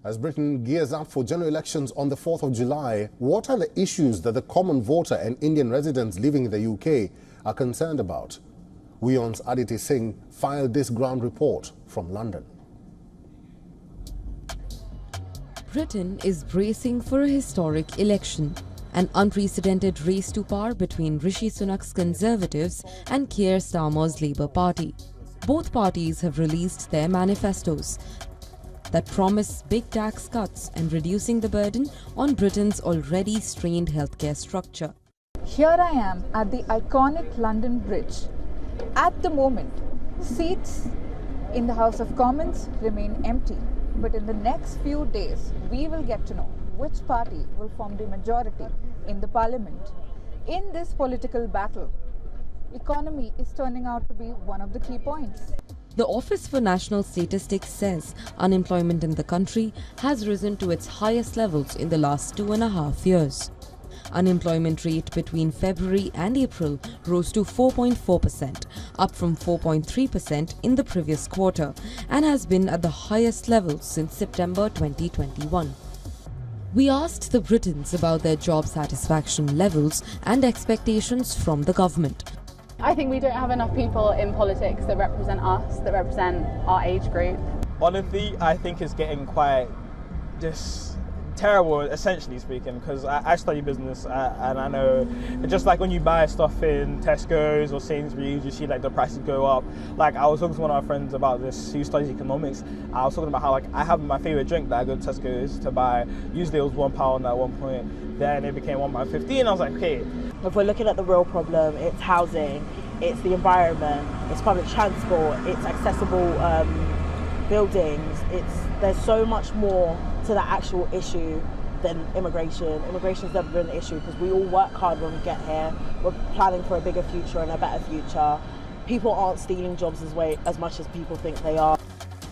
As Britain gears up for general elections on the 4th of July, what are the issues that the common voter and Indian residents living in the UK are concerned about? WION's Aditi Singh filed this ground report from London. Britain is bracing for a historic election, an unprecedented race to power between Rishi Sunak's Conservatives and Keir Starmer's Labour Party. Both parties have released their manifestos that promise big tax cuts and reducing the burden on Britain's already strained healthcare structure. Here I am at the iconic London Bridge. At the moment, seats in the House of Commons remain empty, but in the next few days, we will get to know which party will form the majority in the Parliament. In this political battle, economy is turning out to be one of the key points. The Office for National Statistics says unemployment in the country has risen to its highest levels in the last 2.5 years. Unemployment rate between February and April rose to 4.4%, up from 4.3% in the previous quarter, and has been at the highest level since September 2021. We asked the Britons about their job satisfaction levels and expectations from the government. I think we don't have enough people in politics that represent us, that represent our age group. Honestly, I think it's getting quite just terrible, essentially speaking, because I study business and I know just like when you buy stuff in Tesco's or Sainsbury's, you see like the prices go up. Like I was talking to one of my friends about this who studies economics. I was talking about how like I have my favourite drink that I go to Tesco's to buy. Usually it was £1 at one point, then it became £1.50 and I was like, okay. If we're looking at the real problem, it's housing, it's the environment, it's public transport, it's accessible buildings. There's so much more to the actual issue than immigration. Immigration's never been an issue because we all work hard when we get here. We're planning for a bigger future and a better future. People aren't stealing jobs as much as people think they are.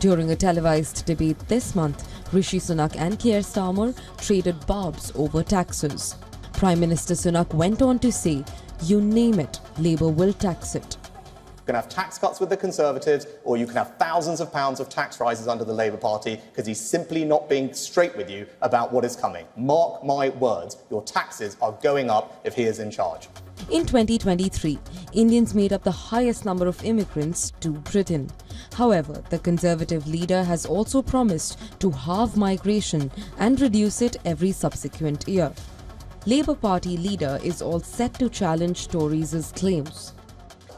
During a televised debate this month, Rishi Sunak and Keir Starmer traded barbs over taxes. Prime Minister Sunak went on to say, "You name it, Labour will tax it." You can have tax cuts with the Conservatives, or you can have thousands of pounds of tax rises under the Labour Party, because he's simply not being straight with you about what is coming. Mark my words, your taxes are going up if he is in charge. In 2023, Indians made up the highest number of immigrants to Britain. However, the Conservative leader has also promised to halve migration and reduce it every subsequent year. Labour Party leader is all set to challenge Tories' claims.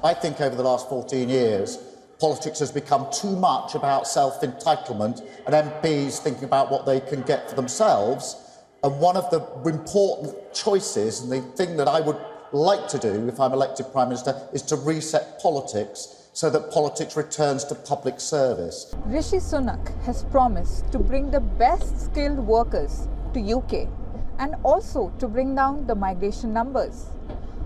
I think over the last 14 years, politics has become too much about self-entitlement and MPs thinking about what they can get for themselves. And one of the important choices, and the thing that I would like to do if I'm elected Prime Minister, is to reset politics so that politics returns to public service. Rishi Sunak has promised to bring the best skilled workers to UK and also to bring down the migration numbers.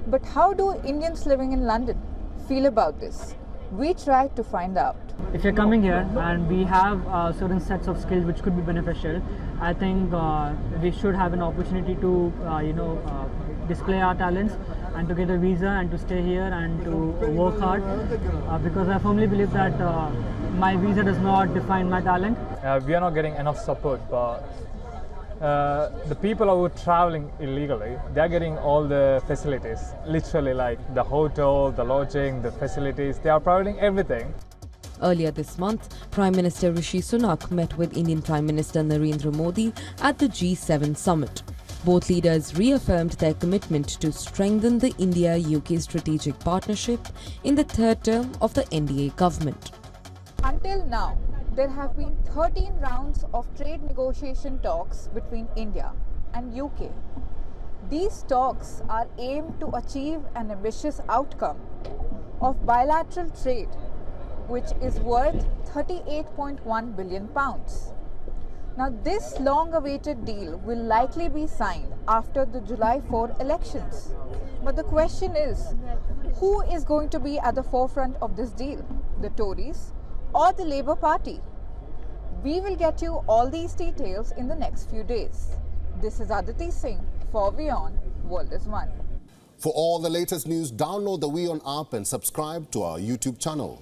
But how do Indians living in London feel about this? We tried to find out. If you're coming here and we have certain sets of skills which could be beneficial, I think we should have an opportunity to display our talents and to get a visa and to stay here and to work hard, because I firmly believe that my visa does not define my talent. We are not getting enough support, but the people who are traveling illegally, they're getting all the facilities, literally like the hotel, the lodging, the facilities, they are providing everything. Earlier this month, Prime Minister Rishi Sunak met with Indian Prime Minister Narendra Modi at the G7 summit. Both leaders reaffirmed their commitment to strengthen the India-UK strategic partnership in the third term of the NDA government. Until now, there have been 13 rounds of trade negotiation talks between India and UK. These talks are aimed to achieve an ambitious outcome of bilateral trade, which is worth £38.1 billion. Now, this long-awaited deal will likely be signed after the July 4 elections. But the question is, who is going to be at the forefront of this deal? The Tories or the Labour Party? We will get you all these details in the next few days. This is Aditi Singh for WION World is One. For all the latest news, download the WION app and subscribe to our YouTube channel.